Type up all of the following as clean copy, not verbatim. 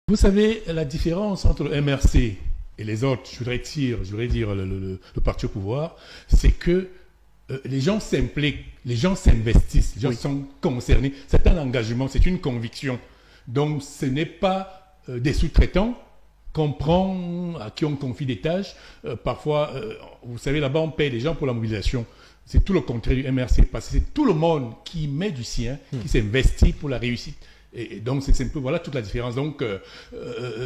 Vous savez, la différence entre le MRC et les autres, je voudrais dire le parti au pouvoir, c'est que les gens s'impliquent, les gens s'investissent, les gens sont concernés. C'est un engagement, c'est une conviction. Donc, ce n'est pas des sous-traitants qu'on prend, à qui on confie des tâches. Parfois, vous savez, là-bas, on paye les gens pour la mobilisation. C'est tout le contraire du MRC, parce que c'est tout le monde qui met du sien, qui s'investit pour la réussite. Et donc, c'est un peu, voilà toute la différence. Donc,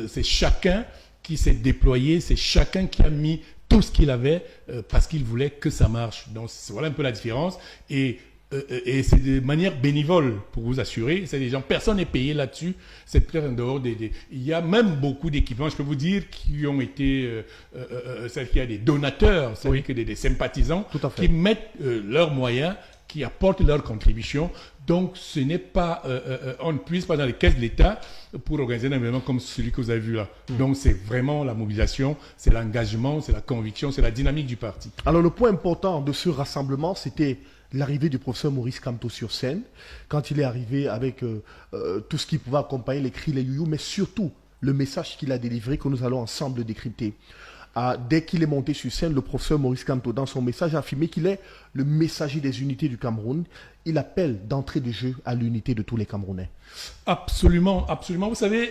c'est chacun qui s'est déployé, c'est chacun qui a mis tout ce qu'il avait parce qu'il voulait que ça marche. Donc, voilà un peu la différence. Et c'est de manière bénévole, pour vous assurer. C'est des gens, personne n'est payé là-dessus. C'est peut-être en dehors il y a même beaucoup d'équipements, je peux vous dire, qui ont été... c'est-à-dire qu'il y a des donateurs, c'est-à-dire que des sympathisants qui mettent leurs moyens, qui apportent leur contribution. Donc, ce n'est pas... on ne puise pas dans les caisses de l'État pour organiser un événement comme celui que vous avez vu là. Donc, c'est vraiment la mobilisation, c'est l'engagement, c'est la conviction, c'est la dynamique du parti. Alors, le point important de ce rassemblement, c'était l'arrivée du professeur Maurice Kamto sur scène, quand il est arrivé avec tout ce qui pouvait accompagner les cris, les youyou, mais surtout le message qu'il a délivré que nous allons ensemble décrypter. Dès qu'il est monté sur scène, le professeur Maurice Kamto, dans son message, a affirmé qu'il est le messager des unités du Cameroun. Il appelle d'entrée de jeu à l'unité de tous les Camerounais. Absolument, absolument. Vous savez,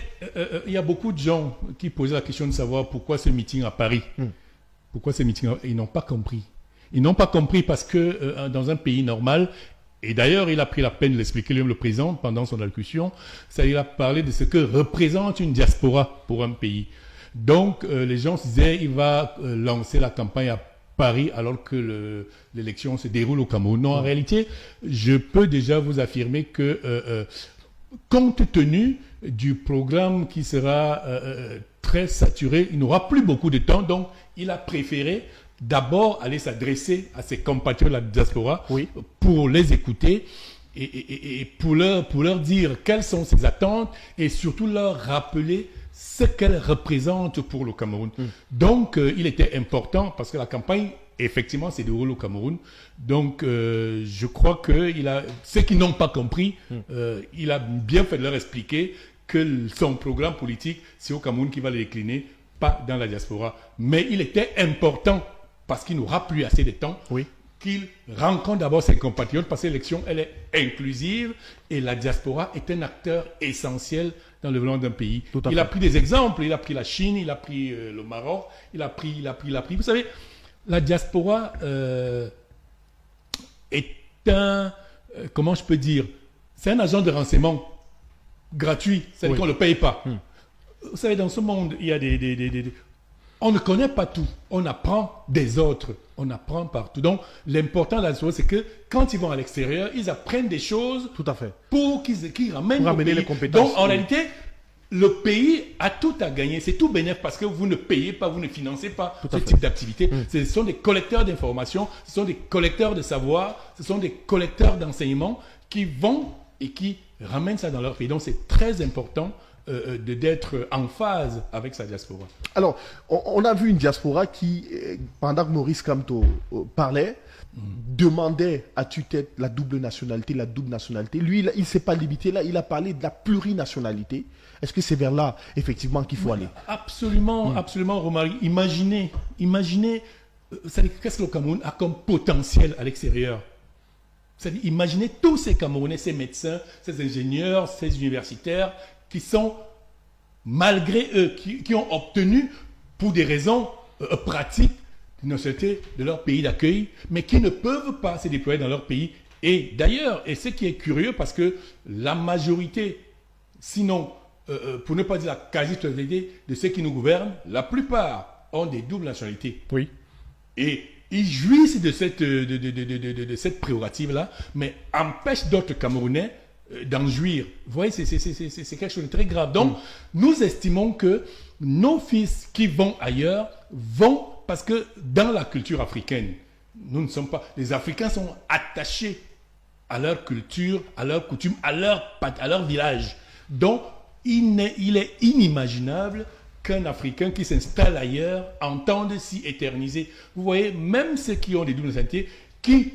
il y a beaucoup de gens qui posaient la question de savoir pourquoi ce meeting à Paris. Pourquoi ce meeting ils n'ont pas compris. Ils n'ont pas compris parce que dans un pays normal, et d'ailleurs il a pris la peine de l'expliquer lui-même le président pendant son allocution, il a parlé de ce que représente une diaspora pour un pays. Donc, les gens se disaient, il va lancer la campagne à Paris alors que l'élection se déroule au Cameroun. Non, en réalité, je peux déjà vous affirmer que, compte tenu du programme qui sera très saturé, il n'aura plus beaucoup de temps. Donc, il a préféré d'abord aller s'adresser à ses compatriotes de la diaspora pour les écouter et pour leur dire quelles sont ses attentes et surtout leur rappeler ce qu'elle représente pour le Cameroun. Donc, il était important parce que la campagne, effectivement, s'est déroulée au Cameroun. Donc, je crois que ceux qui n'ont pas compris, il a bien fait de leur expliquer que son programme politique, c'est au Cameroun qu'il va le décliner, pas dans la diaspora. Mais il était important, parce qu'il n'aura plus assez de temps, qu'il rencontre d'abord ses compatriotes, parce que l'élection, elle est inclusive, et la diaspora est un acteur essentiel dans le développement d'un pays. Il a pris des exemples, il a pris la Chine, il a pris le Maroc, il a pris. Vous savez, la diaspora est comment je peux dire, c'est un agent de renseignement gratuit, c'est-à-dire qu'on ne le paye pas. Vous savez, dans ce monde, il y a on ne connaît pas tout, on apprend des autres, on apprend partout. Donc, l'important de la diaspora, c'est que quand ils vont à l'extérieur, ils apprennent des choses pour qu'ils ramènent les compétences. Donc, en réalité, le pays a tout à gagner. C'est tout bénéfice parce que vous ne payez pas, vous ne financez pas ce type d'activité. Ce sont des collecteurs d'informations, ce sont des collecteurs de savoir, ce sont des collecteurs d'enseignement qui vont et qui ramènent ça dans leur pays. Donc, c'est très important d'être en phase avec sa diaspora. Alors, on a vu une diaspora qui, pendant que Maurice Kamto parlait, demandait à tue-tête la double nationalité. Lui, il ne s'est pas limité là, il a parlé de la plurinationalité. Est-ce que c'est vers là, effectivement, qu'il faut aller? Absolument, absolument, Romary. Imaginez, qu'est-ce que le Cameroun a comme potentiel à l'extérieur? C'est-à-dire, imaginez tous ces Camerounais, ces médecins, ces ingénieurs, ces universitaires, qui sont, malgré eux, qui ont obtenu, pour des raisons pratiques, une nationalité de leur pays d'accueil, mais qui ne peuvent pas se déployer dans leur pays. Et d'ailleurs, et ce qui est curieux, parce que la majorité, sinon, pour ne pas dire la quasi-totalité de ceux qui nous gouvernent, la plupart ont des doubles nationalités. Et ils jouissent de cette prérogative-là, mais empêchent d'autres Camerounais d'en jouir. Vous voyez, c'est quelque chose de très grave. Donc, nous estimons que nos fils qui vont ailleurs vont, parce que dans la culture africaine, nous ne sommes pas... Les Africains sont attachés à leur culture, à leurs coutumes, à leur village. Donc, il est inimaginable qu'un Africain qui s'installe ailleurs entende s'y éterniser. Vous voyez, même ceux qui ont des doubles nationalités, qui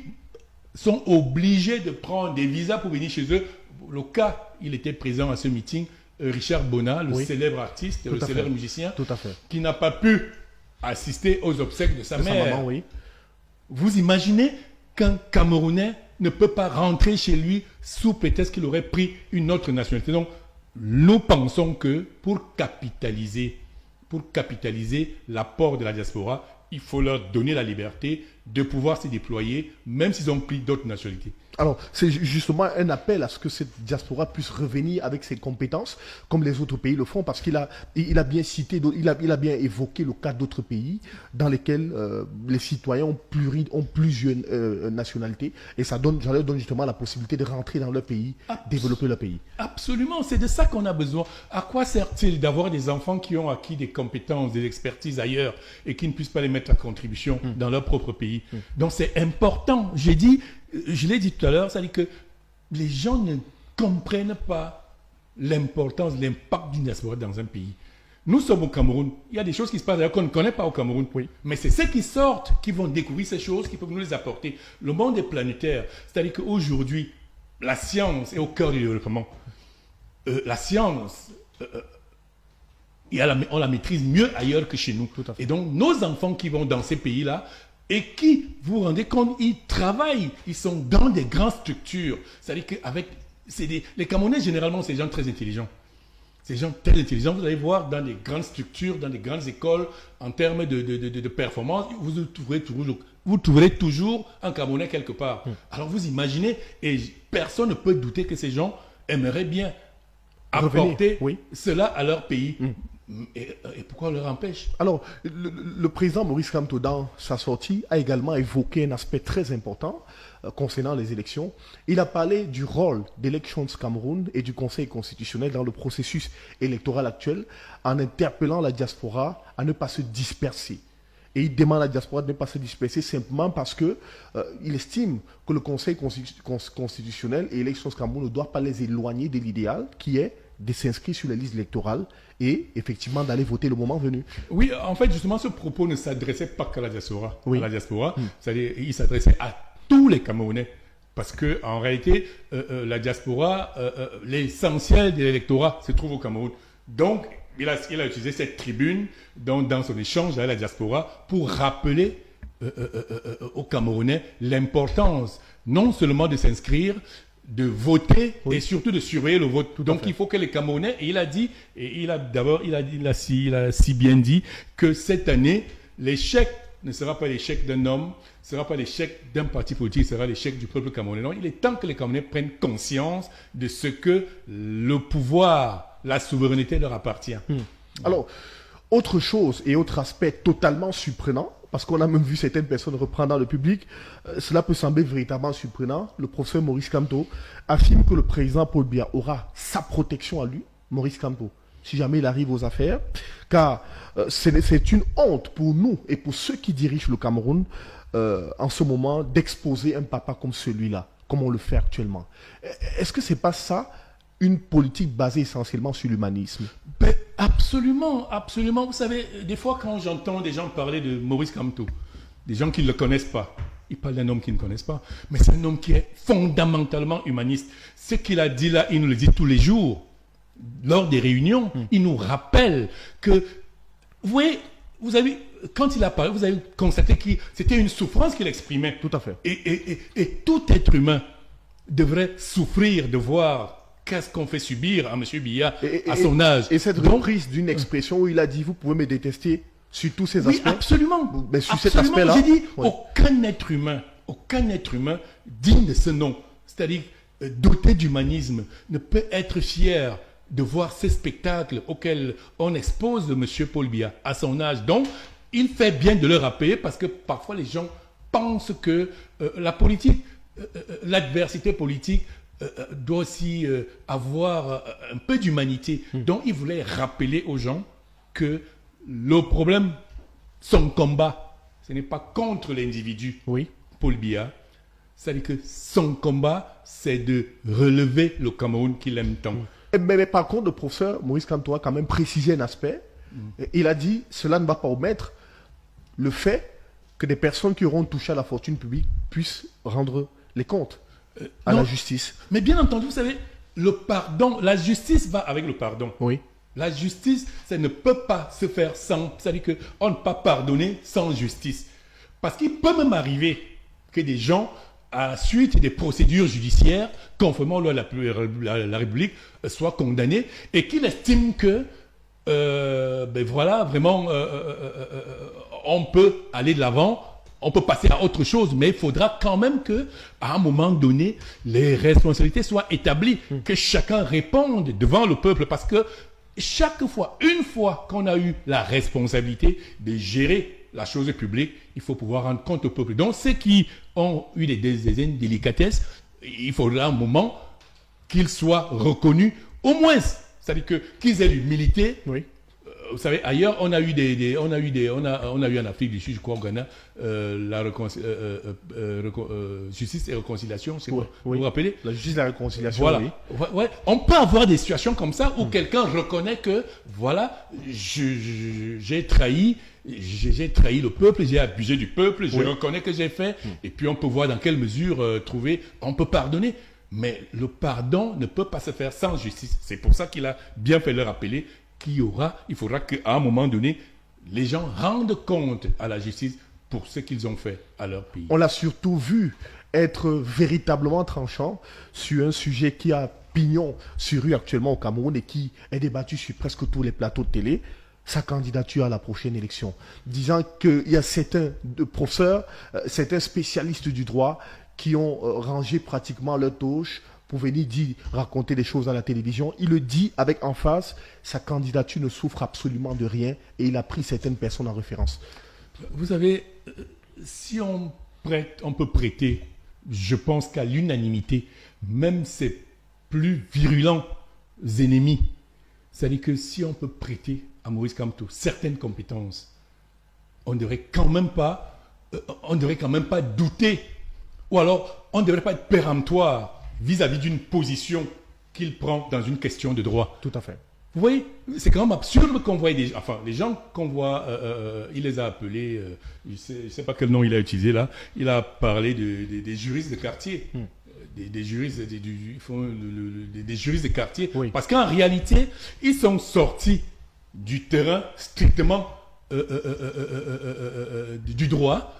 sont obligés de prendre des visas pour venir chez eux. Le cas, il était présent à ce meeting, Richard Bona, le Oui. célèbre artiste, Tout le à célèbre fait. musicien, Tout à fait. qui n'a pas pu assister aux obsèques de sa De sa mère. maman, oui. Vous imaginez qu'un Camerounais ne peut pas rentrer chez lui sous prétexte qu'il aurait pris une autre nationalité. Donc, nous pensons que pour capitaliser l'apport de la diaspora, il faut leur donner la liberté de pouvoir se déployer, même s'ils ont pris d'autres nationalités. Alors, c'est justement un appel à ce que cette diaspora puisse revenir avec ses compétences, comme les autres pays le font, parce qu'il a bien cité, il a bien évoqué le cas d'autres pays dans lesquels les citoyens ont plusieurs nationalités, et ça leur donne justement la possibilité de rentrer dans leur pays, développer leur pays. Absolument, c'est de ça qu'on a besoin. À quoi sert-il d'avoir des enfants qui ont acquis des compétences, des expertises ailleurs et qui ne puissent pas les mettre à contribution dans leur propre pays? Donc c'est important. Je l'ai dit tout à l'heure, c'est-à-dire que les gens ne comprennent pas l'importance, l'impact d'une diaspora dans un pays. Nous sommes au Cameroun. Il y a des choses qui se passent d'ailleurs qu'on ne connaît pas au Cameroun. Oui. Mais c'est ceux qui sortent qui vont découvrir ces choses, qui peuvent nous les apporter. Le monde est planétaire. C'est-à-dire qu'aujourd'hui, la science est au cœur du développement. La science, on la maîtrise mieux ailleurs que chez nous. Tout à fait. Et donc, nos enfants qui vont dans ces pays-là, et qui, vous vous rendez compte, ils travaillent, ils sont dans des grandes structures. C'est-à-dire qu'avec... Les Camerounais, généralement, c'est des gens très intelligents. Ces gens très intelligents, vous allez voir dans des grandes structures, dans des grandes écoles, en termes de performance, vous trouverez toujours un Camerounais quelque part. Alors vous imaginez, et personne ne peut douter que ces gens aimeraient bien apporter cela à leur pays. Et pourquoi on leur empêche? Alors, le président Maurice Kamto, dans sa sortie, a également évoqué un aspect très important concernant les élections. Il a parlé du rôle d'Elections Cameroun et du Conseil constitutionnel dans le processus électoral actuel, en interpellant la diaspora à ne pas se disperser. Et il demande à la diaspora de ne pas se disperser simplement parce que il estime que le Conseil constitutionnel et Elections Cameroun ne doivent pas les éloigner de l'idéal qui est de s'inscrire sur les listes électorales et effectivement d'aller voter le moment venu. Oui, en fait, justement, ce propos ne s'adressait pas qu'à la diaspora. Oui. À la diaspora, c'est-à-dire, il s'adressait à tous les Camerounais. Parce que en réalité, la diaspora, l'essentiel de l'électorat se trouve au Cameroun. Donc, il a utilisé cette tribune dans son échange avec la diaspora pour rappeler aux Camerounais l'importance non seulement de s'inscrire, de voter et surtout de surveiller le vote. Donc il faut que les Camerounais, et il a si bien dit que cette année, l'échec ne sera pas l'échec d'un homme, ne sera pas l'échec d'un parti politique, ce sera l'échec du peuple camerounais. Donc il est temps que les Camerounais prennent conscience de ce que le pouvoir, la souveraineté leur appartient. Alors, autre chose et autre aspect totalement surprenant, parce qu'on a même vu certaines personnes reprendre dans le public, cela peut sembler véritablement surprenant. Le professeur Maurice Kamto affirme que le président Paul Biya aura sa protection à lui, Maurice Kamto, si jamais il arrive aux affaires, car c'est une honte pour nous et pour ceux qui dirigent le Cameroun en ce moment d'exposer un papa comme celui-là, comme on le fait actuellement. Est-ce que c'est pas ça une politique basée essentiellement sur l'humanisme? Ben, absolument, absolument. Vous savez, des fois quand j'entends des gens parler de Maurice Kamto, des gens qui ne le connaissent pas, ils parlent d'un homme qu'ils ne connaissent pas, mais c'est un homme qui est fondamentalement humaniste. Ce qu'il a dit là, il nous le dit tous les jours. Lors des réunions, il nous rappelle que, vous voyez, quand il a parlé, vous avez constaté que c'était une souffrance qu'il exprimait. Tout à fait. Et tout être humain devrait souffrir de voir qu'est-ce qu'on fait subir à M. Biya à son âge. Et cette reprise d'une expression où il a dit « vous pouvez me détester » sur tous ces aspects. Oui, absolument. Mais sur absolument. cet aspect-là, j'ai dit aucun être humain digne de ce nom, c'est-à-dire doté d'humanisme, ne peut être fier de voir ces spectacles auxquels on expose M. Paul Biya à son âge. Donc, il fait bien de le rappeler parce que parfois les gens pensent que la politique, l'adversité politique doit aussi avoir un peu d'humanité. Donc, il voulait rappeler aux gens que le problème, son combat, ce n'est pas contre l'individu, Paul Biya. C'est-à-dire que son combat, c'est de relever le Cameroun qu'il aime tant. Mais par contre, le professeur Maurice Kamto a quand même précisé un aspect. Il a dit, cela ne va pas omettre le fait que des personnes qui auront touché à la fortune publique puissent rendre les comptes à la justice. Mais bien entendu, vous savez, le pardon, la justice va avec le pardon. Oui. La justice, ça ne peut pas se faire sans, c'est-à-dire qu'on ne peut pas pardonner sans justice. Parce qu'il peut même arriver que des gens, à la suite des procédures judiciaires, conformément à la République, soient condamnés et qu'ils estiment que, vraiment, on peut aller de l'avant, on peut passer à autre chose, mais il faudra quand même que, à un moment donné, les responsabilités soient établies, que chacun réponde devant le peuple, parce que chaque fois, une fois qu'on a eu la responsabilité de gérer la chose publique, il faut pouvoir rendre compte au peuple. Donc, ceux qui ont eu des délicatesses, il faudra un moment qu'ils soient reconnus, au moins, c'est-à-dire qu'ils aient l'humilité. Oui. Vous savez, ailleurs, on a eu en Afrique du Sud, je crois, au Ghana, justice et réconciliation, c'est quoi? Oui. Vous vous rappelez? La justice et la réconciliation, Voilà. oui. Ouais. On peut avoir des situations comme ça où quelqu'un reconnaît que, voilà, j'ai trahi le peuple, j'ai abusé du peuple, je reconnais que j'ai fait, et puis on peut voir dans quelle mesure on peut pardonner. Mais le pardon ne peut pas se faire sans justice. C'est pour ça qu'il a bien fait le rappeler il faudra qu'à un moment donné, les gens rendent compte à la justice pour ce qu'ils ont fait à leur pays. On l'a surtout vu être véritablement tranchant sur un sujet qui a pignon sur rue actuellement au Cameroun et qui est débattu sur presque tous les plateaux de télé, sa candidature à la prochaine élection, disant qu'il y a certains professeurs, certains spécialistes du droit qui ont rangé pratiquement leur touche pour venir raconter des choses à la télévision. Il le dit avec emphase, sa candidature ne souffre absolument de rien et il a pris certaines personnes en référence. Vous savez, si on peut prêter, je pense qu'à l'unanimité, même ses plus virulents ennemis, c'est-à-dire que si on peut prêter à Maurice Kamto certaines compétences, on ne devrait quand même pas douter, ou alors on ne devrait pas être péremptoire vis-à-vis d'une position qu'il prend dans une question de droit. Tout à fait. Vous voyez, c'est quand même absurde qu'on voit les gens qu'on voit, il les a appelés, je ne sais pas quel nom il a utilisé là, il a parlé des juristes de quartier. Des juristes, des juristes de quartier. Oui. Parce qu'en réalité, ils sont sortis du terrain strictement du droit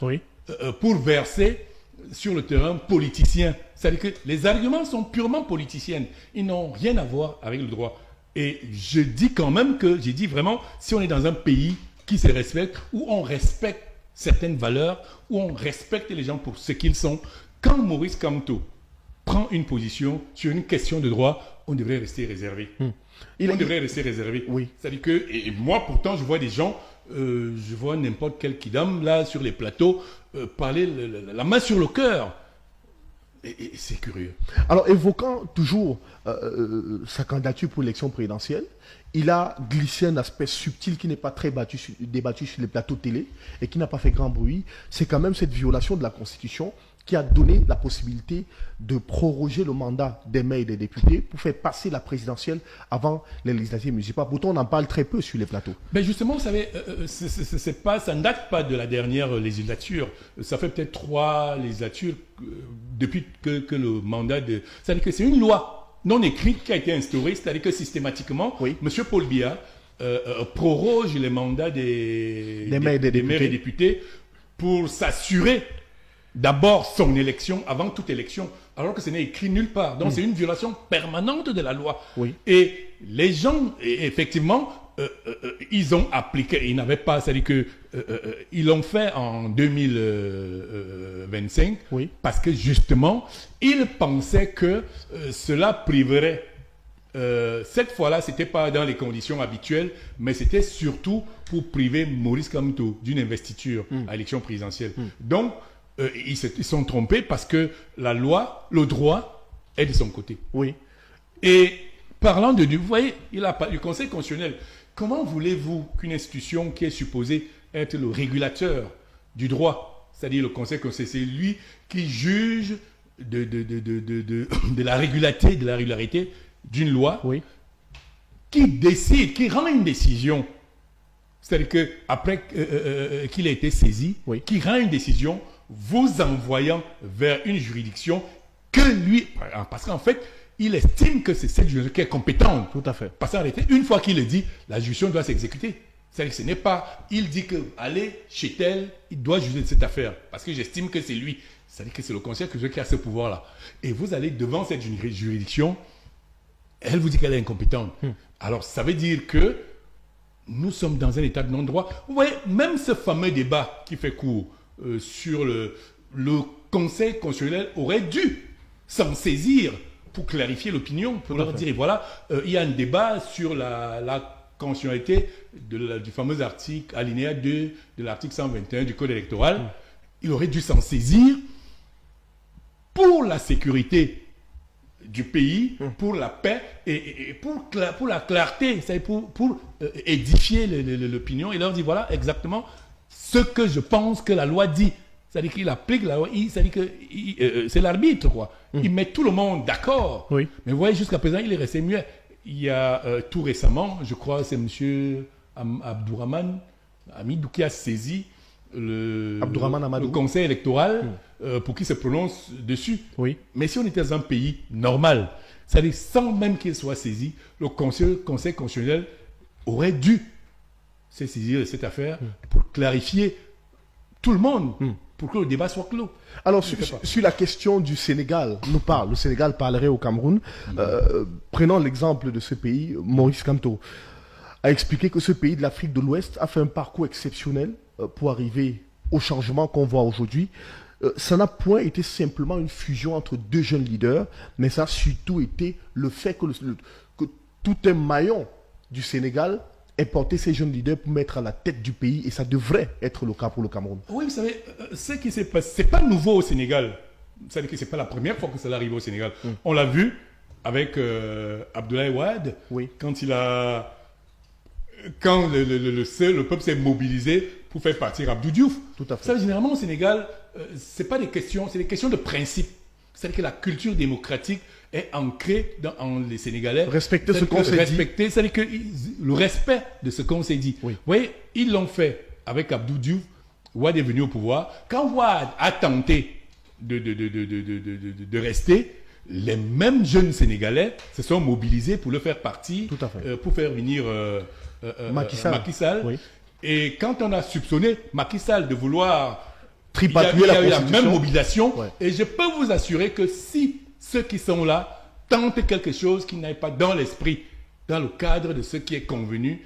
pour verser sur le terrain politicien. C'est-à-dire que les arguments sont purement politiciens. Ils n'ont rien à voir avec le droit. Et je dis quand même j'ai dit vraiment, si on est dans un pays qui se respecte, où on respecte certaines valeurs, où on respecte les gens pour ce qu'ils sont, quand Maurice Kamto prend une position sur une question de droit, on devrait rester réservé. Devrait rester réservé. Oui. C'est-à-dire que, et moi pourtant, je vois des gens, je vois n'importe quel kidam là sur les plateaux parler la main sur le cœur. Et c'est curieux. Alors, évoquant toujours sa candidature pour l'élection présidentielle, il a glissé un aspect subtil qui n'est pas très débattu sur les plateaux de télé et qui n'a pas fait grand bruit. C'est quand même cette violation de la Constitution qui a donné la possibilité de proroger le mandat des maires et des députés pour faire passer la présidentielle avant les législatives municipales. Pourtant, on en parle très peu sur les plateaux. Ben justement, vous savez, ça ne date pas de la dernière législature. Ça fait peut-être 3 législatures depuis que le mandat de... C'est-à-dire que c'est une loi non écrite qui a été instaurée, c'est-à-dire que systématiquement, M. Paul Biya proroge les mandats des maires et députés pour s'assurer d'abord son élection avant toute élection, alors que ce n'est écrit nulle part. Donc c'est une violation permanente de la loi. Et les gens, effectivement, ils ont appliqué, ils n'avaient pas, c'est-à-dire que ils l'ont fait en 2025 parce que justement, ils pensaient que cela priverait. Cette fois-là, c'était pas dans les conditions habituelles, mais c'était surtout pour priver Maurice Kamto d'une investiture à l'élection présidentielle. Donc, ils se sont trompés parce que la loi, le droit est de son côté. Et parlant vous voyez, le Conseil constitutionnel. Comment voulez-vous qu'une institution qui est supposée être le régulateur du droit, c'est-à-dire le Conseil constitutionnel, c'est lui qui juge de la régularité d'une loi, qui décide, qui rend une décision, c'est-à-dire qu'après qu'il a été saisi, qui rend une décision, vous envoyant vers une juridiction que lui... Parce qu'en fait, il estime que c'est cette juridiction qui est compétente. Tout à fait. Parce qu'en réalité, une fois qu'il le dit, la juridiction doit s'exécuter. C'est-à-dire que ce n'est pas, il dit que allez chez tel, il doit juger de cette affaire, parce que j'estime que c'est lui. C'est-à-dire que c'est le conseil qui a ce pouvoir-là. Et vous allez devant cette juridiction, elle vous dit qu'elle est incompétente. Alors, ça veut dire que nous sommes dans un état de non-droit. Vous voyez, même ce fameux débat qui fait cours sur le Conseil constitutionnel aurait dû s'en saisir pour clarifier l'opinion, pour leur dire, et voilà, il y a un débat sur la constitutionnalité du fameux article, alinéa 2 de l'article 121 du Code électoral. Il aurait dû s'en saisir pour la sécurité du pays, pour la paix et pour la clarté, c'est pour édifier l'opinion et leur dire voilà exactement ce que je pense que la loi dit. C'est-à-dire qu'il applique la loi, c'est-à-dire que c'est l'arbitre, quoi. Il met tout le monde d'accord. Oui. Mais vous voyez, jusqu'à présent, il est resté muet. Il y a tout récemment, je crois, c'est M. Abdourahmane Amidou qui a saisi le conseil électoral pour qu'il se prononce dessus. Oui. Mais si on était dans un pays normal, c'est-à-dire sans même qu'il soit saisi, le conseil constitutionnel aurait dû se saisir de cette affaire pour clarifier tout le monde, pour que le débat soit clos. Alors, sur la question du Sénégal, le Sénégal parlerait au Cameroun. Prenons l'exemple de ce pays, Maurice Kamto a expliqué que ce pays de l'Afrique de l'Ouest a fait un parcours exceptionnel pour arriver au changement qu'on voit aujourd'hui. Ça n'a point été simplement une fusion entre deux jeunes leaders, mais ça a surtout été le fait que tout un maillon du Sénégal ait porté ces jeunes leaders pour mettre à la tête du pays, et ça devrait être le cas pour le Cameroun. Oui, vous savez, ce qui s'est passé, c'est pas nouveau au Sénégal. C'est-à-dire que c'est pas la première fois que ça arrive au Sénégal. On l'a vu avec Abdoulaye Wade, quand le peuple s'est mobilisé pour faire partir Abdou Diouf. Tout à fait. Ça, généralement, au Sénégal, c'est pas des questions, c'est des questions de principe. C'est-à-dire que la culture démocratique est ancrée en les Sénégalais. Respecter ce qu'on s'est dit. C'est-à-dire que le respect de ce qu'on s'est dit. Oui. Vous voyez, ils l'ont fait avec Abdou Diouf. Wade est venu au pouvoir. Quand Wade a tenté de rester, les mêmes jeunes Sénégalais se sont mobilisés pour le faire partir, Tout à fait. pour faire venir Macky Sall. Oui. Et quand on a soupçonné Macky Sall de vouloir tripatouiller il y a eu la la même mobilisation. Ouais. Et je peux vous assurer que si ceux qui sont là tentent quelque chose qui n'aille pas dans l'esprit, dans le cadre de ce qui est convenu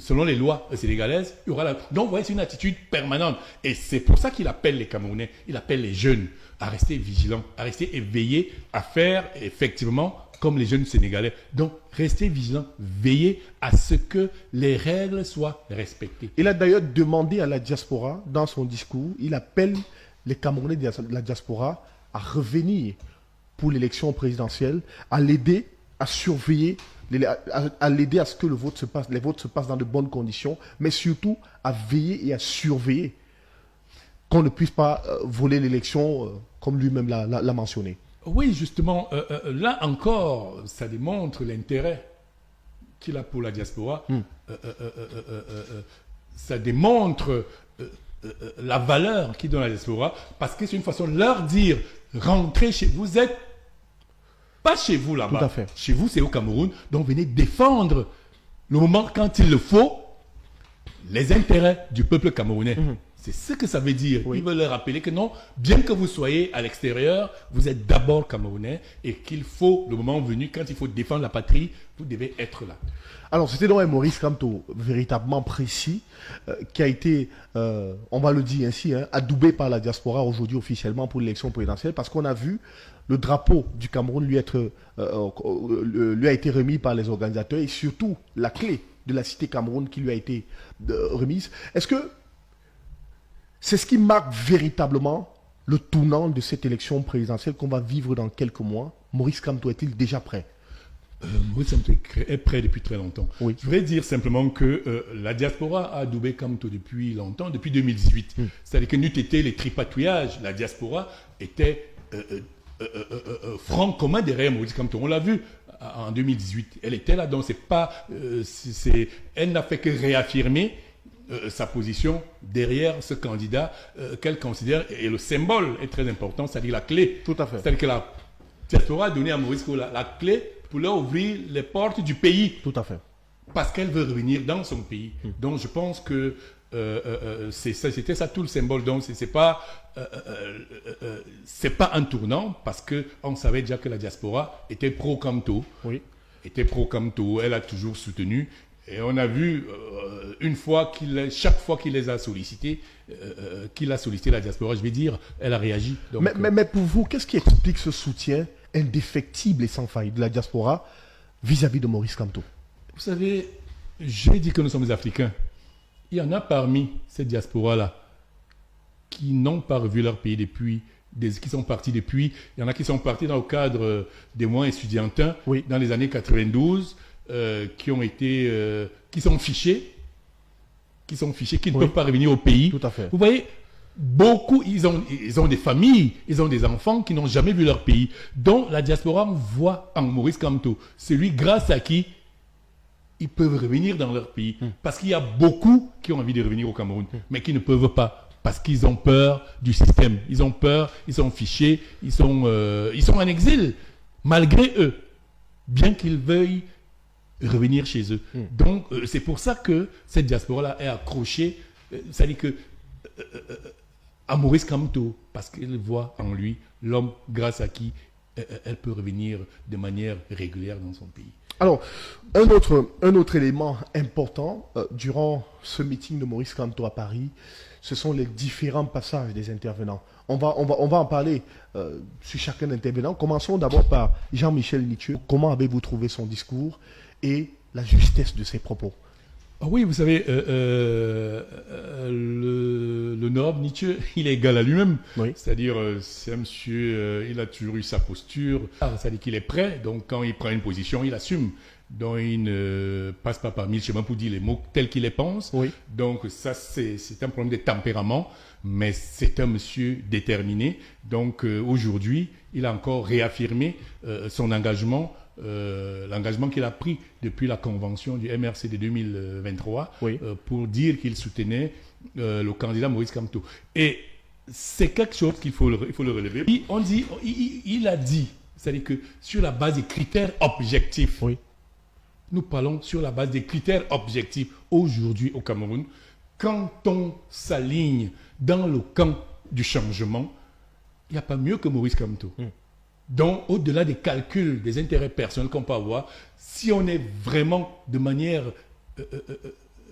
selon les lois sénégalaises, il y aura donc vous voyez, c'est une attitude permanente. Et c'est pour ça qu'il appelle les Camerounais, il appelle les jeunes à rester vigilants, à rester éveillés, à faire effectivement comme les jeunes Sénégalais. Donc, restez vigilants, veillez à ce que les règles soient respectées. Il a d'ailleurs demandé à la diaspora, dans son discours, il appelle les Camerounais de la diaspora à revenir pour l'élection présidentielle, à l'aider à surveiller, à l'aider à ce que les votes se passent dans de bonnes conditions, mais surtout à veiller et à surveiller qu'on ne puisse pas voler l'élection, comme lui-même l'a mentionné. Oui, justement, là encore, ça démontre l'intérêt qu'il a pour la diaspora. Ça démontre la valeur qu'il donne à la diaspora, parce que c'est une façon de leur dire, rentrez chez vous, vous êtes pas chez vous là-bas. Tout à fait. Chez vous, c'est au Cameroun, donc venez défendre le moment quand il le faut, les intérêts du peuple camerounais. C'est ce que ça veut dire. Oui. Ils veulent leur rappeler que non, bien que vous soyez à l'extérieur, vous êtes d'abord Camerounais et qu'il faut, le moment venu, quand il faut défendre la patrie, vous devez être là. Alors, c'était donc un Maurice Kamto véritablement précis, qui a été, on va le dire ainsi, adoubé par la diaspora aujourd'hui officiellement pour l'élection présidentielle, parce qu'on a vu le drapeau du Cameroun lui a été remis par les organisateurs, et surtout la clé de la cité Cameroun qui lui a été remise. Est-ce que c'est ce qui marque véritablement le tournant de cette élection présidentielle qu'on va vivre dans quelques mois? Maurice Kamto est-il déjà prêt? Maurice Kamto est prêt depuis très longtemps. Oui. Je voudrais dire simplement que la diaspora a adoubé Kamto depuis longtemps, depuis 2018. C'est-à-dire que n'eût été les tripatouillages, la diaspora était front commun derrière Maurice Kamto. On l'a vu en 2018. Elle était là, donc c'est pas, elle n'a fait que réaffirmer sa position derrière ce candidat qu'elle considère, et le symbole est très important, c'est-à-dire la clé. Tout à fait. C'est-à-dire que la diaspora a donné à Maurice Kamto la clé pour leur ouvrir les portes du pays. Tout à fait. Parce qu'elle veut revenir dans son pays. Donc je pense que c'était ça tout le symbole. Donc c'est pas un tournant, parce qu'on savait déjà que la diaspora était pro-Kamto. Oui. Était pro-Kamto, elle a toujours soutenu. Et on a vu, chaque fois qu'il les a sollicités, qu'il a sollicité la diaspora, je vais dire, elle a réagi. Donc, mais pour vous, qu'est-ce qui explique ce soutien indéfectible et sans faille de la diaspora vis-à-vis de Maurice Kamto? vous savez, j'ai dit que nous sommes des Africains. Il y en a parmi cette diaspora-là qui n'ont pas revu leur pays depuis, qui sont partis depuis. Il y en a qui sont partis dans le cadre des mois estudiantins dans les années 92, qui sont fichés, qui ne peuvent pas revenir au pays. Tout à fait. Vous voyez, beaucoup, ils ont des familles, ils ont des enfants qui n'ont jamais vu leur pays. Donc la diaspora voit en Maurice Kamto celui grâce à qui ils peuvent revenir dans leur pays. Parce qu'il y a beaucoup qui ont envie de revenir au Cameroun, mais qui ne peuvent pas. Parce qu'ils ont peur du système. Ils ont peur, ils sont fichés, ils sont en exil, malgré eux, bien qu'ils veuillent revenir chez eux. Donc, c'est pour ça que cette diaspora-là est accrochée, c'est-à-dire que à Maurice Kamto, parce qu'elle voit en lui l'homme grâce à qui elle peut revenir de manière régulière dans son pays. Alors, un autre élément important durant ce meeting de Maurice Kamto à Paris, ce sont les différents passages des intervenants. On va en parler sur chacun intervenant. Commençons d'abord par Jean-Michel Nithieu. Comment avez-vous trouvé son discours et la justesse de ses propos? Oui, vous savez, l'honorable Nithieu, il est égal à lui-même. Oui. C'est-à-dire, c'est un monsieur, il a toujours eu sa posture. C'est-à-dire qu'il est prêt, donc quand il prend une position, il assume. Donc il ne passe pas par mille chemins pour dire les mots tels qu'il les pense. Oui. Donc ça, c'est un problème de tempérament, mais c'est un monsieur déterminé. Donc aujourd'hui, il a encore réaffirmé son engagement. L'engagement qu'il a pris depuis la convention du MRC de 2023 pour dire qu'il soutenait le candidat Maurice Kamto. Et c'est quelque chose qu'il faut le relever. Il a dit, c'est-à-dire que sur la base des critères objectifs, nous parlons sur la base des critères objectifs aujourd'hui au Cameroun, quand on s'aligne dans le camp du changement, il n'y a pas mieux que Maurice Kamto. Donc, au-delà des calculs, des intérêts personnels qu'on peut avoir, si on est vraiment de manière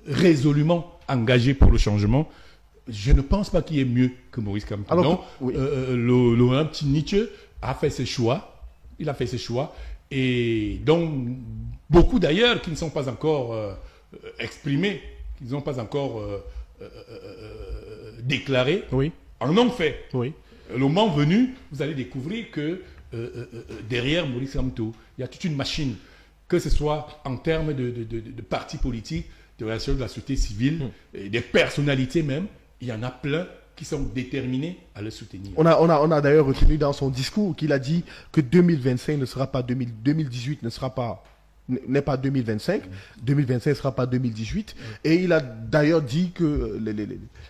résolument engagé pour le changement, je ne pense pas qu'il y ait mieux que Maurice Kamto. Alors, donc, le petit Nithieu a fait ses choix. Il a fait ses choix. Et donc, beaucoup d'ailleurs qui ne sont pas encore exprimés, qui ne sont pas encore déclarés, en ont fait. Le moment venu, vous allez découvrir que derrière Maurice Kamto, il y a toute une machine, que ce soit en termes de partis politiques, de relations de la société civile, des personnalités même, il y en a plein qui sont déterminés à le soutenir. On a d'ailleurs retenu dans son discours qu'il a dit que 2025 ne sera pas 2018 n'est pas 2025, 2025 ne sera pas 2018, et il a d'ailleurs dit que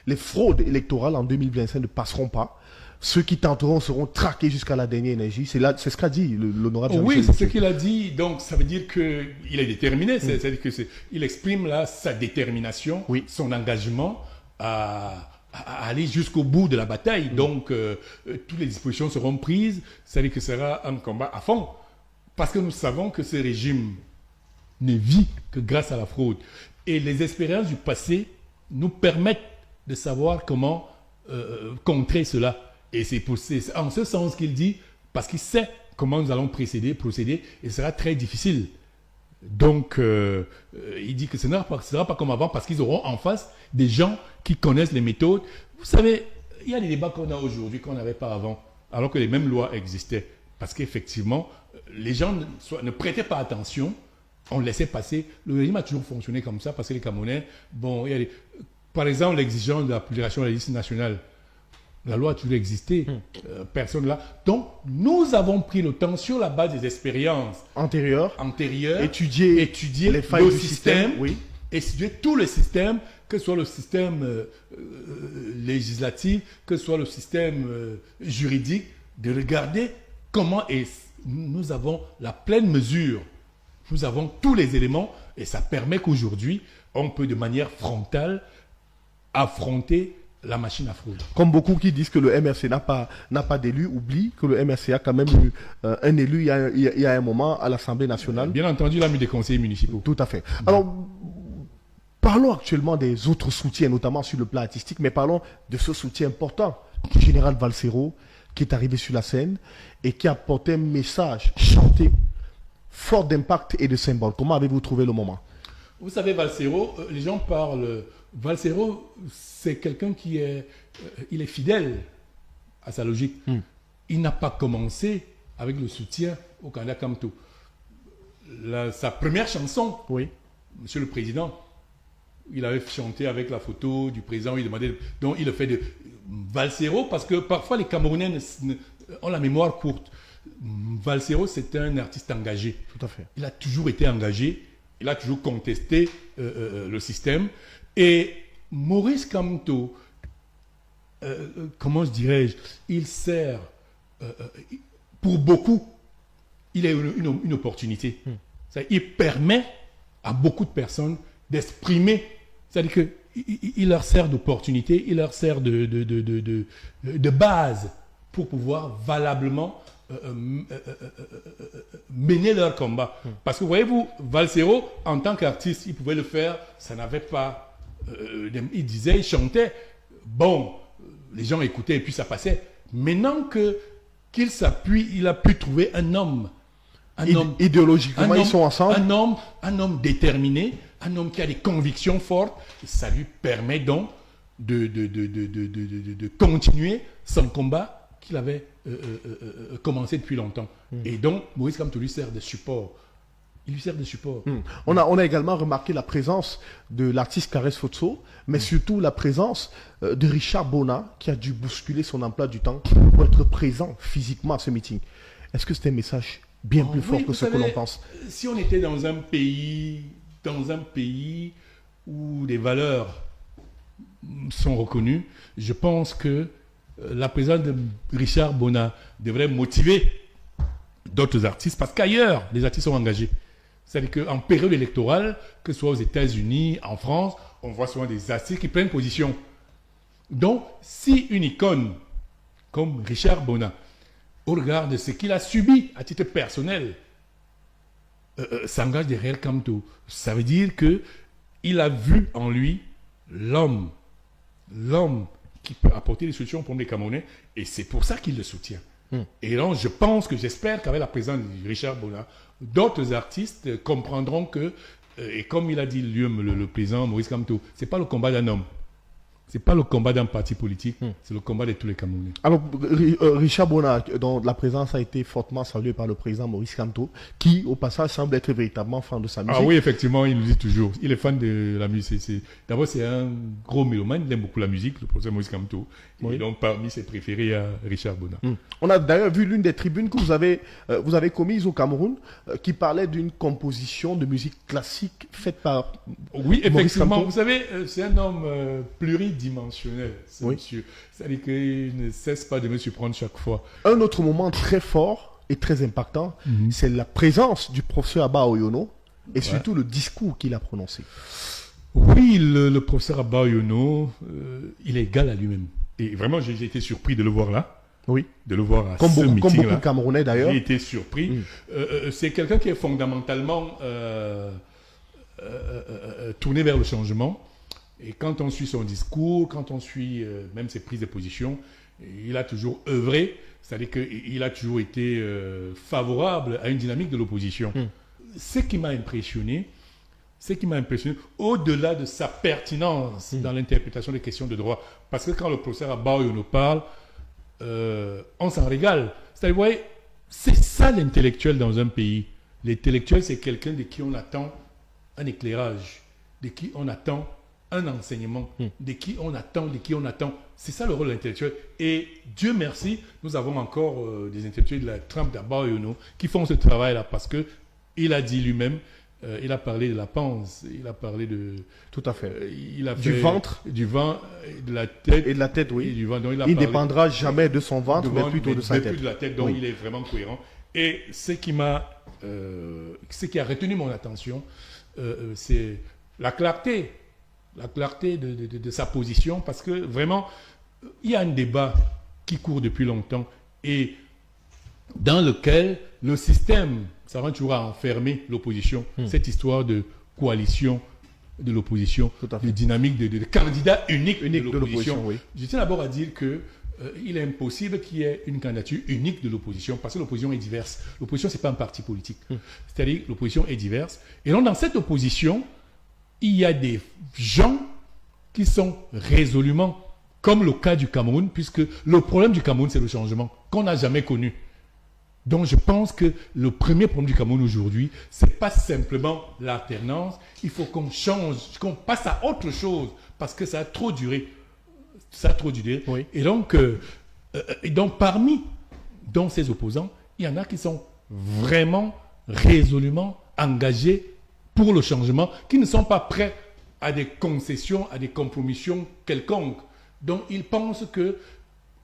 les fraudes électorales en 2025 ne passeront pas. Ceux qui tenteront seront traqués jusqu'à la dernière énergie. C'est ce qu'a dit l'honorable Jean-Michel. Oui, c'est ce qu'il a dit. Donc, ça veut dire qu'il est déterminé. C'est-à-dire qu'il exprime là sa détermination, son engagement à aller jusqu'au bout de la bataille. Donc, toutes les dispositions seront prises. C'est-à-dire que ce sera un combat à fond. Parce que nous savons que ce régime ne vit que grâce à la fraude. Et les expériences du passé nous permettent de savoir comment contrer cela. Et c'est en ce sens qu'il dit, parce qu'il sait comment nous allons procéder, et ce sera très difficile. Donc, il dit que ce ne sera pas comme avant, parce qu'ils auront en face des gens qui connaissent les méthodes. Vous savez, il y a des débats qu'on a aujourd'hui qu'on n'avait pas avant, alors que les mêmes lois existaient. Parce qu'effectivement, les gens ne prêtaient pas attention, on laissait passer. Le régime a toujours fonctionné comme ça, parce que les Camerounais, par exemple, l'exigence de la publication de la liste nationale, la loi a toujours existé, personne là. Donc, nous avons pris le temps, sur la base des expériences antérieures, antérieures, étudier les failles du système, étudier tout le système, que ce soit le système législatif, que ce soit le système juridique, de regarder comment nous avons la pleine mesure. Nous avons tous les éléments et ça permet qu'aujourd'hui, on peut de manière frontale affronter la machine à fraude. Comme beaucoup qui disent que le MRC n'a pas d'élu, oublient que le MRC a quand même eu un élu il y a un moment à l'Assemblée nationale. Bien entendu, il a mis des conseillers municipaux. Tout à fait. Alors, parlons actuellement des autres soutiens, notamment sur le plan artistique, mais parlons de ce soutien important du général Valsero, qui est arrivé sur la scène et qui a porté un message chanté, fort d'impact et de symbole. Comment avez-vous trouvé le moment? Vous savez, Valsero, les gens parlent... Valsero, c'est quelqu'un qui est... il est fidèle à sa logique. Il n'a pas commencé avec le soutien au candidat Kamto. Sa première chanson, oui. Monsieur le Président, il avait chanté avec la photo du président, il demandait... Donc il le fait de Valsero, parce que parfois les Camerounais ont la mémoire courte. Valsero, c'est un artiste engagé. Tout à fait. Il a toujours été engagé, il a toujours contesté le système. Et Maurice Kamto, comment dirais-je, il sert, pour beaucoup, il est une opportunité. Il permet à beaucoup de personnes d'exprimer, c'est-à-dire qu'il leur sert d'opportunité, il leur sert de base pour pouvoir valablement mener leur combat. Parce que voyez-vous, Valsero, en tant qu'artiste, il pouvait le faire, ça n'avait pas... il disait, il chantait, bon, les gens écoutaient et puis ça passait. Maintenant qu'il s'appuie, il a pu trouver un homme. Idéologiquement, ils sont ensemble. Un homme déterminé, un homme qui a des convictions fortes. Et ça lui permet donc de continuer son combat qu'il avait commencé depuis longtemps. Et donc, Maurice Kamto lui sert de support. Il lui sert de support. On a également remarqué la présence de l'artiste Karès Fotso, mais surtout la présence de Richard Bona, qui a dû bousculer son emploi du temps pour être présent physiquement à ce meeting. Est-ce que c'est un message bien plus fort que ce que l'on pense? Si on était dans un pays où des valeurs sont reconnues, je pense que la présence de Richard Bona devrait motiver d'autres artistes, parce qu'ailleurs, les artistes sont engagés. C'est-à-dire qu'en période électorale, que ce soit aux États-Unis, en France, on voit souvent des artistes qui prennent position. Donc, si une icône comme Richard Bona, au regard de ce qu'il a subi à titre personnel, s'engage derrière Kamto, ça veut dire qu'il a vu en lui l'homme qui peut apporter des solutions pour les Camerounais, et c'est pour ça qu'il le soutient. Et donc, j'espère qu'avec la présence de Richard Bona, d'autres artistes comprendront que, et comme il a dit le président Maurice Kamto, ce n'est pas le combat d'un homme. Ce n'est pas le combat d'un parti politique, c'est le combat de tous les Camerounais. Alors, Richard Bona, dont la présence a été fortement saluée par le président Maurice Kamto, qui, au passage, semble être véritablement fan de sa musique. Ah oui, effectivement, il nous dit toujours. Il est fan de la musique. D'abord, c'est un gros mélomane, il aime beaucoup la musique, le professeur Maurice Kamto. Oui. Et donc, parmi ses préférés, il y a Richard Bona. On a d'ailleurs vu l'une des tribunes que vous avez commises au Cameroun, qui parlait d'une composition de musique classique faite par Oui, effectivement. Maurice Kamto. Vous savez, c'est un homme pluridimensionnel, ce monsieur. C'est-à-dire qu'il ne cesse pas de me surprendre chaque fois. Un autre moment très fort et très impactant, c'est la présence du professeur Abba Oyono et surtout le discours qu'il a prononcé. Oui, le professeur Abba Oyono, il est égal à lui-même. Et vraiment, j'ai été surpris de le voir là. Oui. De le voir à comme ce meeting-là. Comme beaucoup de Camerounais d'ailleurs. J'ai été surpris. C'est quelqu'un qui est fondamentalement tourné vers le changement. Et quand on suit son discours, quand on suit même ses prises de position, il a toujours œuvré, c'est-à-dire qu'il a toujours été favorable à une dynamique de l'opposition. Ce qui m'a impressionné, au-delà de sa pertinence dans l'interprétation des questions de droit, parce que quand le professeur Abba Oyono parle, on s'en régale. C'est-à-dire, vous voyez, c'est ça l'intellectuel dans un pays. L'intellectuel, c'est quelqu'un de qui on attend un éclairage, de qui on attend un enseignement, de qui on attend. C'est ça le rôle de l'intellectuel. Et Dieu merci, nous avons encore des intellectuels de la trempe d'Abba Oyono qui font ce travail-là parce qu'il a dit lui-même, il a parlé de la panse, il a parlé de... Tout à fait. Il a Du fait ventre. Du vent, de la tête. Et de la tête, et oui. du vent. Donc, il a Il ne parlé dépendra jamais de son ventre, du mais vent, plutôt de sa mais tête. plus de la tête. Donc Oui. il est vraiment cohérent. Et ce qui a retenu mon attention, c'est la clarté de sa position, parce que vraiment, il y a un débat qui court depuis longtemps et dans lequel le système, ça va toujours à enfermer l'opposition. Cette histoire de coalition de l'opposition, Tout à fait. de dynamique de candidat unique de de l'opposition. l'opposition, oui. Je tiens d'abord à dire que il est impossible qu'il y ait une candidature unique de l'opposition, parce que l'opposition est diverse. L'opposition, ce n'est pas un parti politique. C'est-à-dire que l'opposition est diverse. Et donc, dans cette opposition, il y a des gens qui sont résolument, comme le cas du Cameroun, puisque le problème du Cameroun, c'est le changement qu'on n'a jamais connu. Donc, je pense que le premier problème du Cameroun aujourd'hui, ce n'est pas simplement l'alternance. Il faut qu'on change, qu'on passe à autre chose, parce que ça a trop duré. Ça a trop duré. Oui. Et donc, parmi ces opposants, il y en a qui sont vraiment résolument engagés pour le changement, qui ne sont pas prêts à des concessions, à des compromissions quelconques. Donc, ils pensent que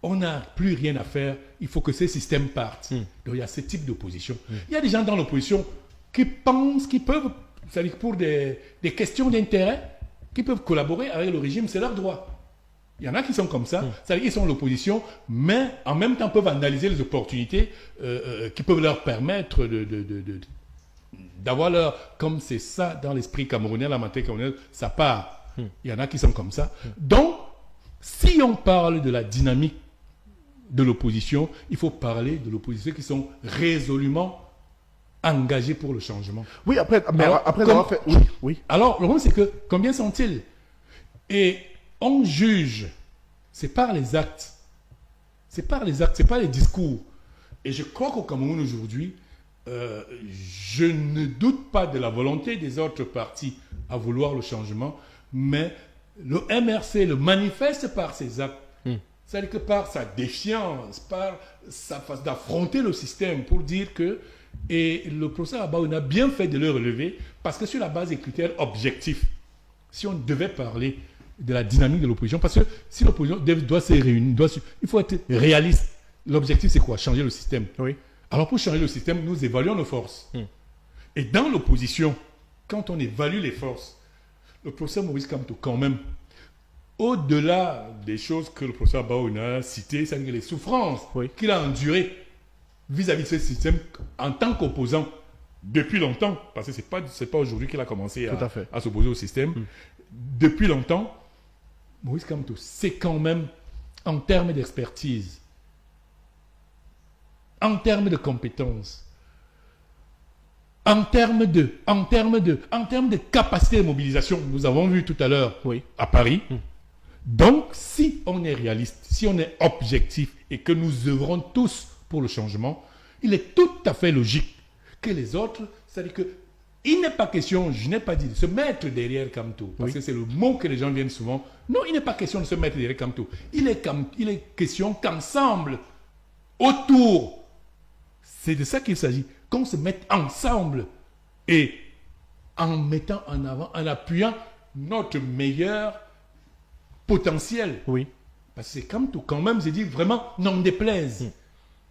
on n'a plus rien à faire, il faut que ces systèmes partent. Donc, il y a ce type d'opposition. Il y a des gens dans l'opposition qui pensent qu'ils peuvent, c'est-à-dire pour des questions d'intérêt, qui peuvent collaborer avec le régime, c'est leur droit. Il y en a qui sont comme ça, c'est-à-dire qu'ils sont l'opposition, mais en même temps peuvent analyser les opportunités qui peuvent leur permettre d'avoir leur... Comme c'est ça dans l'esprit camerounais, la mentalité camerounaise, ça part. Il y en a qui sont comme ça. Donc, si on parle de la dynamique de l'opposition, il faut parler de l'opposition qui sont résolument engagés pour le changement. Oui, après comme- avoir fait... Oui, oui. Alors, le problème, c'est que combien sont-ils? Et on juge, c'est par les actes. C'est par les actes, c'est pas les discours. Et je crois qu'au Cameroun aujourd'hui, je ne doute pas de la volonté des autres partis à vouloir le changement, mais le MRC le manifeste par ses actes. C'est-à-dire que par sa défiance, par sa façon d'affronter le système pour dire que... Et le professeur Abaouna a bien fait de le relever, parce que sur la base des critères objectifs, si on devait parler de la dynamique de l'opposition, parce que si l'opposition doit se réunir, il faut être réaliste. L'objectif, c'est quoi? Changer le système. Oui. Alors, pour changer le système, nous évaluons nos forces. Et dans l'opposition, quand on évalue les forces, le professeur Maurice Kamto, quand même, au-delà des choses que le professeur Abaouna a citées, c'est-à-dire les souffrances qu'il a endurées vis-à-vis de ce système en tant qu'opposant depuis longtemps, parce que c'est pas aujourd'hui qu'il a commencé à s'opposer au système, depuis longtemps, Maurice Kamto, c'est quand même, en termes d'expertise, en termes de compétences, en termes de capacité de mobilisation, nous avons vu tout à l'heure à Paris. Donc, si on est réaliste, si on est objectif et que nous œuvrons tous pour le changement, il est tout à fait logique que les autres, c'est-à-dire que il n'est pas question, je n'ai pas dit de se mettre derrière Kamto, parce que c'est le mot que les gens viennent souvent. Non, il n'est pas question de se mettre derrière Kamto. Il est question qu'ensemble, autour, c'est de ça qu'il s'agit, qu'on se mette ensemble et en mettant en avant, en appuyant notre meilleur potentiel. Oui. Parce que c'est Kamto, quand même, j'ai dit vraiment, n'en déplaise.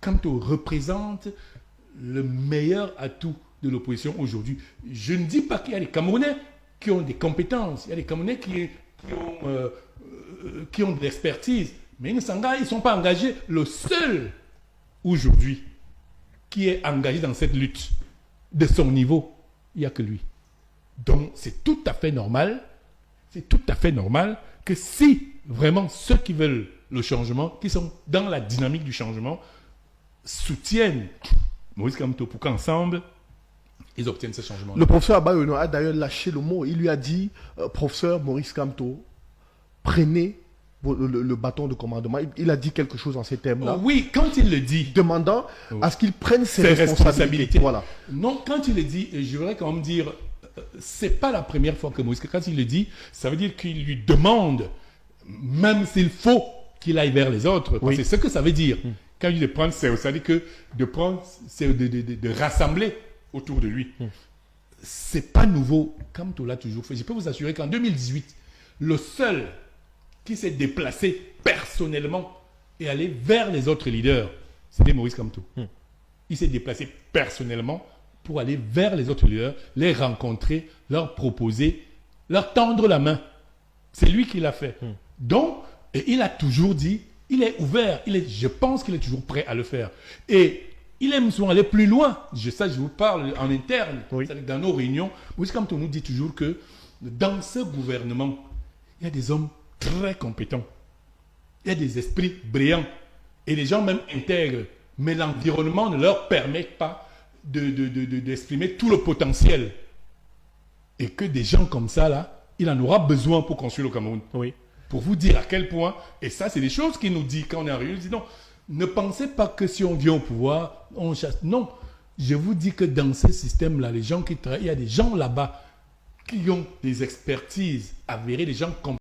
Kamto représente le meilleur atout de l'opposition aujourd'hui. Je ne dis pas qu'il y a des Camerounais qui ont des compétences, il y a des Camerounais qui ont de l'expertise, mais ils ne sont pas engagés. Le seul aujourd'hui qui est engagé dans cette lutte de son niveau, il n'y a que lui. Donc c'est tout à fait normal, que si vraiment ceux qui veulent le changement, qui sont dans la dynamique du changement, soutiennent Maurice Kamto pour qu'ensemble, ils obtiennent ce changement. Le professeur Abaouna a d'ailleurs lâché le mot. Il lui a dit, professeur Maurice Kamto, prenez le bâton de commandement. Il a dit quelque chose en ces termes-là. Oui, quand il le dit. Demandant à ce qu'il prenne ses responsabilités. Voilà. Non, quand il le dit, je voudrais quand même dire, c'est pas la première fois que Maurice, quand il le dit, ça veut dire qu'il lui demande, même s'il faut qu'il aille vers les autres. C'est ce que ça veut dire. Quand il dit de prendre, ça veut dire que de prendre, c'est de rassembler autour de lui. c'est pas nouveau. Kamto l'a toujours fait. Je peux vous assurer qu'en 2018, le seul qui s'est déplacé personnellement et allé vers les autres leaders, c'était Maurice Kamto. Il s'est déplacé personnellement pour aller vers les autres leaders, les rencontrer, leur proposer, leur tendre la main. C'est lui qui l'a fait. Donc, et il a toujours dit, il est ouvert, je pense qu'il est toujours prêt à le faire. Et il aime souvent aller plus loin. Je vous parle en interne, dans nos réunions. Maurice Kamto nous dit toujours que dans ce gouvernement, il y a des hommes très compétents. Il y a des esprits brillants. Et les gens même intègres. Mais l'environnement ne leur permet pas d'exprimer tout le potentiel. Et que des gens comme ça, là, il en aura besoin pour construire le Cameroun. Oui. Pour vous dire à quel point, et ça, c'est des choses qu'il nous dit quand on est en réunion. Il dit non, ne pensez pas que si on vient au pouvoir, on chasse. Non, je vous dis que dans ce système-là, les gens qui travaillent, il y a des gens là-bas qui ont des expertises avérées, des gens compétents.